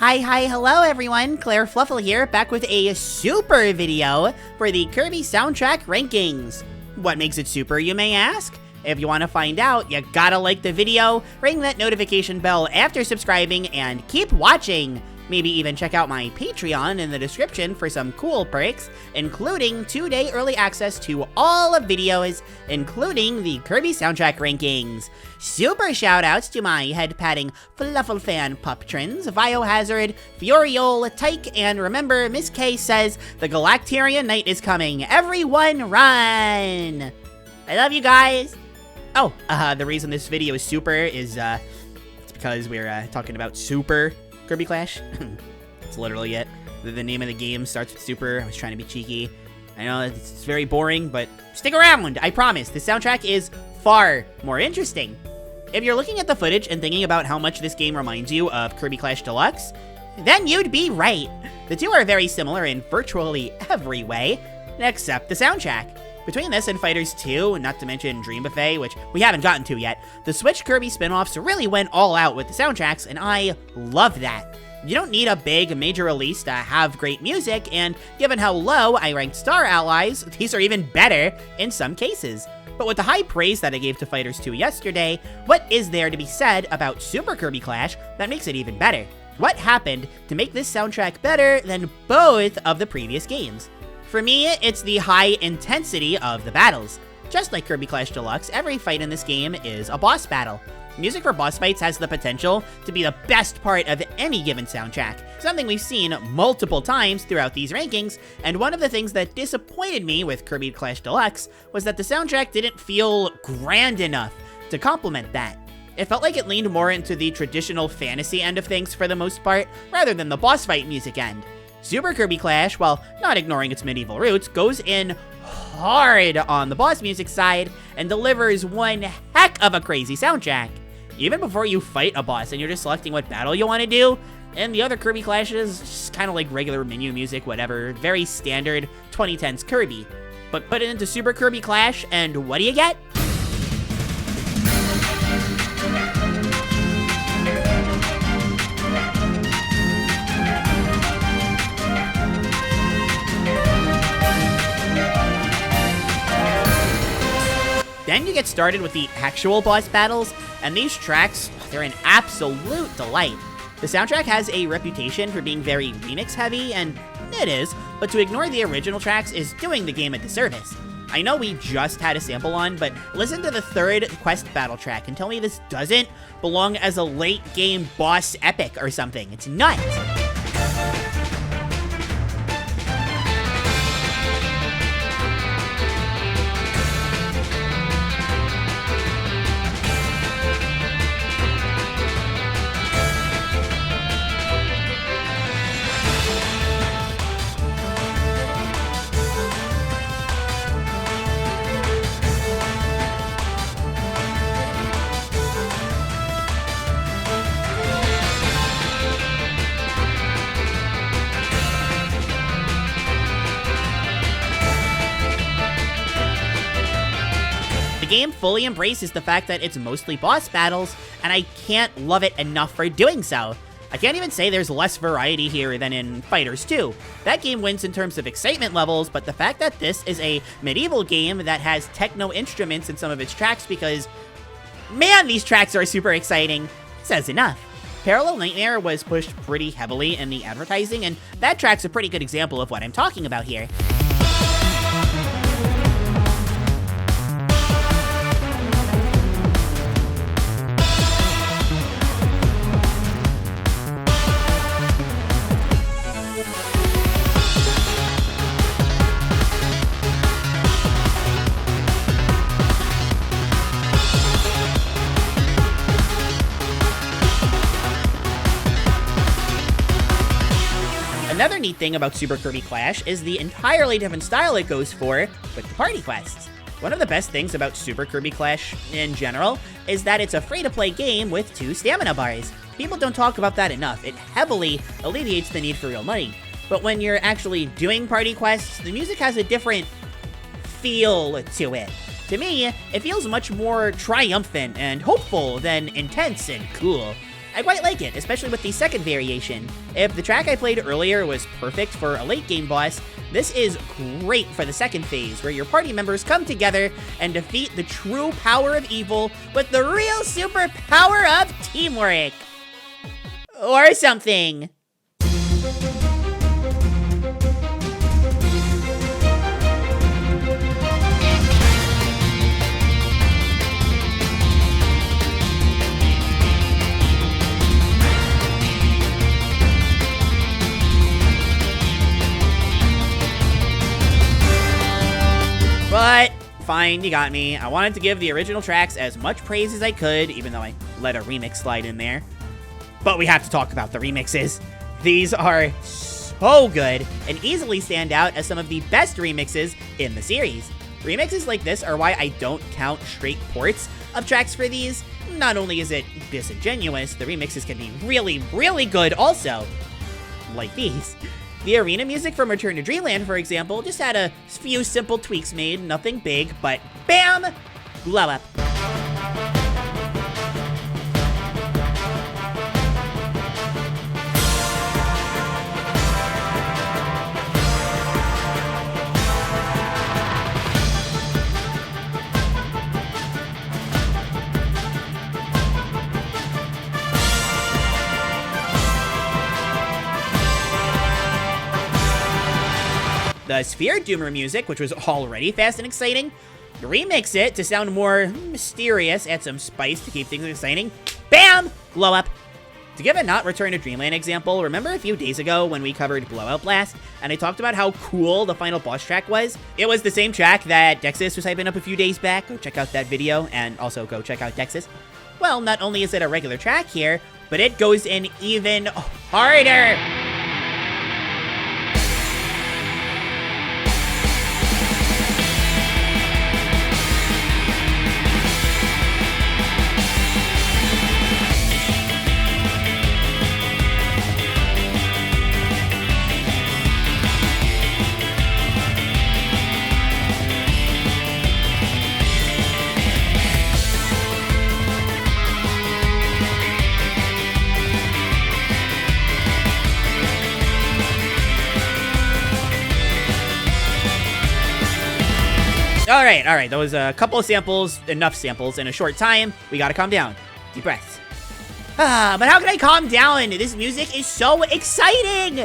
Hello everyone, Klaire Fluffle here, back with a super video for the Kirby soundtrack rankings. What makes it super, you may ask? If you want to find out, you gotta like the video, ring that notification bell after subscribing, and keep watching! Maybe even check out my Patreon in the description for some cool perks, including 2-day early access to all of videos, including the Kirby soundtrack rankings. Super shoutouts to my head-patting Fluffle fan Puptrins, Biohazard, Furiol, Tyke, and remember, Miss K says the Galacterian night is coming. Everyone run! I love you guys! Oh, the reason this video is super is, it's because we're talking about Super Kirby Clash. That's literally it. The name of the game starts with Super. I was trying to be cheeky. I know it's very boring, but stick around. I promise. The soundtrack is far more interesting. If you're looking at the footage and thinking about how much this game reminds you of Kirby Clash Deluxe, then you'd be right. The two are very similar in virtually every way, except the soundtrack. Between this and Fighters 2, not to mention Dream Buffet, which we haven't gotten to yet, the Switch Kirby spin-offs really went all out with the soundtracks, and I love that. You don't need a big major release to have great music, and given how low I ranked Star Allies, these are even better in some cases. But with the high praise that I gave to Fighters 2 yesterday, what is there to be said about Super Kirby Clash that makes it even better? What happened to make this soundtrack better than both of the previous games? For me, it's the high intensity of the battles. Just like Kirby Clash Deluxe, every fight in this game is a boss battle. Music for boss fights has the potential to be the best part of any given soundtrack, something we've seen multiple times throughout these rankings, and one of the things that disappointed me with Kirby Clash Deluxe was that the soundtrack didn't feel grand enough to complement that. It felt like it leaned more into the traditional fantasy end of things for the most part, rather than the boss fight music end. Super Kirby Clash, while not ignoring its medieval roots, goes in hard on the boss music side and delivers one heck of a crazy soundtrack. Even before you fight a boss and you're just selecting what battle you want to do, and the other Kirby Clashes, just kind of like regular menu music, whatever, very standard 2010s Kirby. But put it into Super Kirby Clash, and what do you get? Then you get started with the actual boss battles, and these tracks, they're an absolute delight. The soundtrack has a reputation for being very remix heavy, and it is, but to ignore the original tracks is doing the game a disservice. I know we just had a sample on, but listen to the third quest battle track and tell me this doesn't belong as a late game boss epic or something. It's nuts. The game fully embraces the fact that it's mostly boss battles, and I can't love it enough for doing so. I can't even say there's less variety here than in Fighters 2. That game wins in terms of excitement levels, but the fact that this is a medieval game that has techno instruments in some of its tracks because, man, these tracks are super exciting, says enough. Parallel Nightmare was pushed pretty heavily in the advertising, and that track's a pretty good example of what I'm talking about here. Another neat thing about Super Kirby Clash is the entirely different style it goes for with the party quests. One of the best things about Super Kirby Clash in general is that it's a free-to-play game with 2 stamina bars. People don't talk about that enough. It heavily alleviates the need for real money. But when you're actually doing party quests, the music has a different feel to it. To me, it feels much more triumphant and hopeful than intense and cool. I quite like it, especially with the second variation. If the track I played earlier was perfect for a late game boss, this is great for the second phase, where your party members come together and defeat the true power of evil with the real super power of teamwork. Or something. But, fine, you got me. I wanted to give the original tracks as much praise as I could, even though I let a remix slide in there. But we have to talk about the remixes. These are so good, and easily stand out as some of the best remixes in the series. Remixes like this are why I don't count straight ports of tracks for these. Not only is it disingenuous, the remixes can be really, really good also. Like these. The arena music from Return to Dreamland, for example, just had a few simple tweaks made, nothing big, but BAM! Blow up. The Sphere Doomer music, which was already fast and exciting, remix it to sound more mysterious, add some spice to keep things exciting. BAM! Blow up. To give a not Return to Dreamland example, remember a few days ago when we covered Blowout Blast, and I talked about how cool the final boss track was? It was the same track that Dexys was hyping up a few days back. Go check out that video, and also go check out Dexys. Well, not only is it a regular track here, but it goes in even harder! All right, that was a couple of samples, enough samples in a short time. We gotta calm down. Deep breaths. But how can I calm down? This music is so exciting!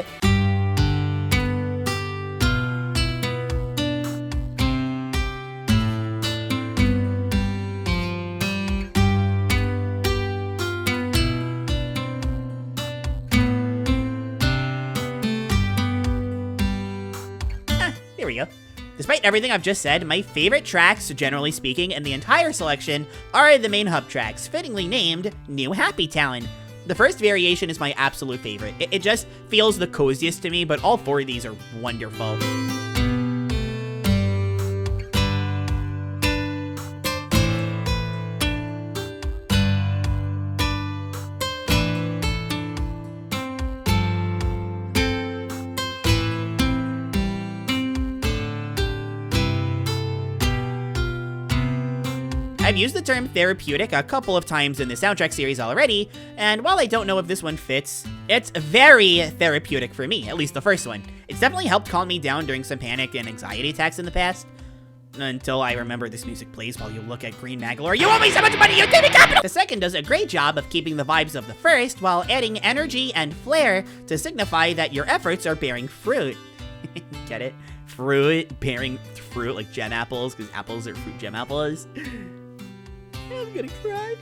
There we go. Despite everything I've just said, my favorite tracks, generally speaking, in the entire selection are the main hub tracks, fittingly named New Happy Town. The first variation is my absolute favorite. It just feels the coziest to me, but all four of these are wonderful. I've used the term therapeutic a couple of times in the soundtrack series already, and while I don't know if this one fits, it's very therapeutic for me, at least the first one. It's definitely helped calm me down during some panic and anxiety attacks in the past. Until I remember this music plays while you look at Green Magalore. You owe me so much money, you take me capital! The second does a great job of keeping the vibes of the first while adding energy and flair to signify that your efforts are bearing fruit. Get it? Fruit, bearing fruit like gem apples, because apples are fruit gem apples. I'm gonna cry.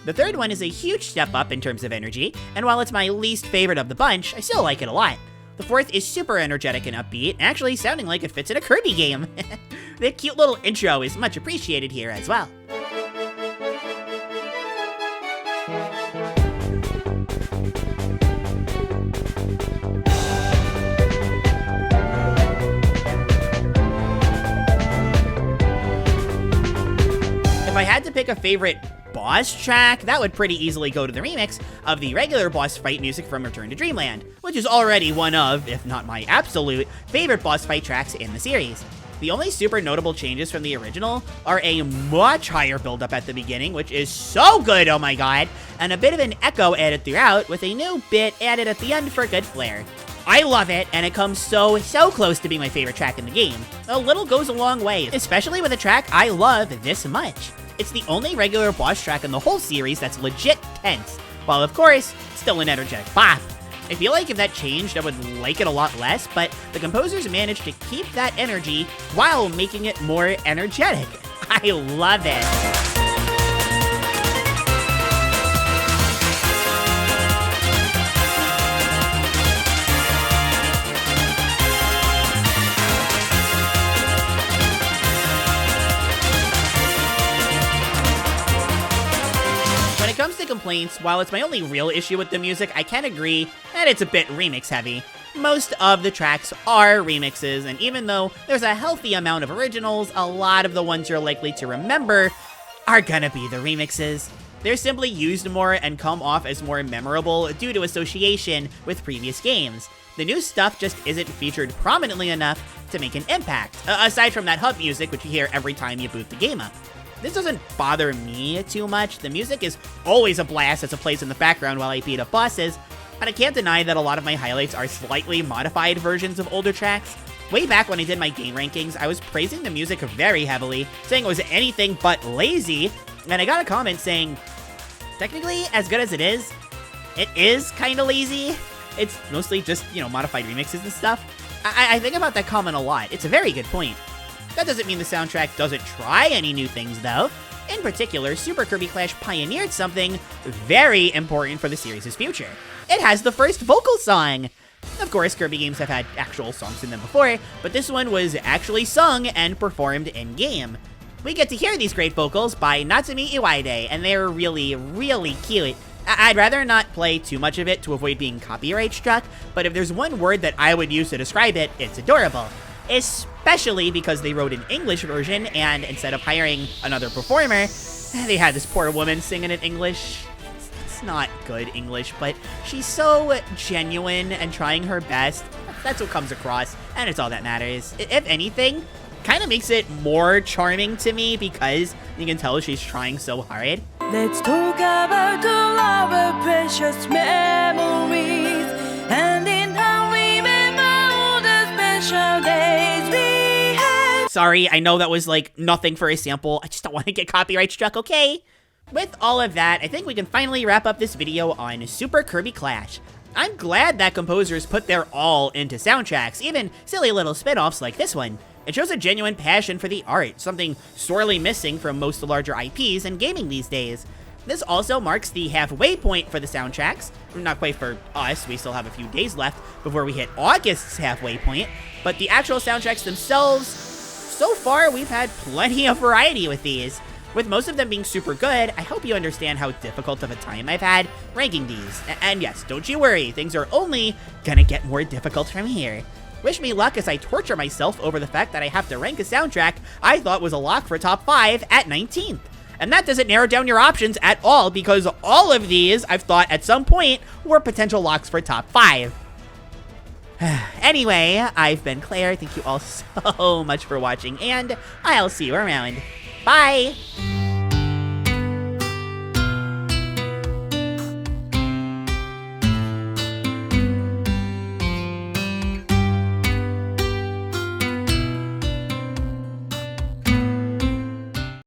The third one is a huge step up in terms of energy, and while it's my least favorite of the bunch, I still like it a lot. The fourth is super energetic and upbeat, actually sounding like it fits in a Kirby game. The cute little intro is much appreciated here as well. If I had to pick a favorite boss track, that would pretty easily go to the remix of the regular boss fight music from Return to Dreamland, which is already one of, if not my absolute, favorite boss fight tracks in the series. The only super notable changes from the original are a much higher buildup at the beginning, which is so good, oh my god, and a bit of an echo added throughout with a new bit added at the end for good flair. I love it, and it comes so close to being my favorite track in the game. A little goes a long way, especially with a track I love this much. It's the only regular boss track in the whole series that's legit tense, while of course, still an energetic bop. I feel like if that changed, I would like it a lot less, but the composers managed to keep that energy while making it more energetic. I love it. When it comes to complaints, while it's my only real issue with the music, I can agree that it's a bit remix heavy. Most of the tracks are remixes, and even though there's a healthy amount of originals, a lot of the ones you're likely to remember are gonna be the remixes. They're simply used more and come off as more memorable due to association with previous games. The new stuff just isn't featured prominently enough to make an impact, aside from that hub music which you hear every time you boot the game up. This doesn't bother me too much. The music is always a blast as it plays in the background while I beat up bosses, but I can't deny that a lot of my highlights are slightly modified versions of older tracks. Way back when I did my game rankings, I was praising the music very heavily, saying it was anything but lazy, and I got a comment saying, technically, as good as it is kinda lazy. It's mostly just, modified remixes and stuff. I think about that comment a lot. It's a very good point. That doesn't mean the soundtrack doesn't try any new things, though. In particular, Super Kirby Clash pioneered something very important for the series' future. It has the first vocal song! Of course, Kirby games have had actual songs in them before, but this one was actually sung and performed in-game. We get to hear these great vocals by Natsumi Iwaide, and they're really, really cute. I'd rather not play too much of it to avoid being copyright struck, but if there's one word that I would use to describe it, it's adorable. Especially because they wrote an English version, and instead of hiring another performer, they had this poor woman singing in English. It's not good English, but she's so genuine and trying her best. That's what comes across, and it's all that matters. If anything, kind of makes it more charming to me because you can tell she's trying so hard. Let's talk about all our precious memories, and in how we remember all the special days we had. Sorry, I know that was like nothing for a sample. I just don't want to get copyright struck, okay? With all of that, I think we can finally wrap up this video on Super Kirby Clash. I'm glad that composers put their all into soundtracks, even silly little spin-offs like this one. It shows a genuine passion for the art, something sorely missing from most larger IPs in gaming these days. This also marks the halfway point for the soundtracks. Not quite for us, we still have a few days left before we hit August's halfway point, but the actual soundtracks themselves, so far we've had plenty of variety with these. With most of them being super good, I hope you understand how difficult of a time I've had ranking these. And yes, don't you worry, things are only gonna get more difficult from here. Wish me luck as I torture myself over the fact that I have to rank a soundtrack I thought was a lock for top 5 at 19th. And that doesn't narrow down your options at all, because all of these I've thought at some point were potential locks for top 5. Anyway, I've been Klaire, thank you all so much for watching, and I'll see you around. Bye!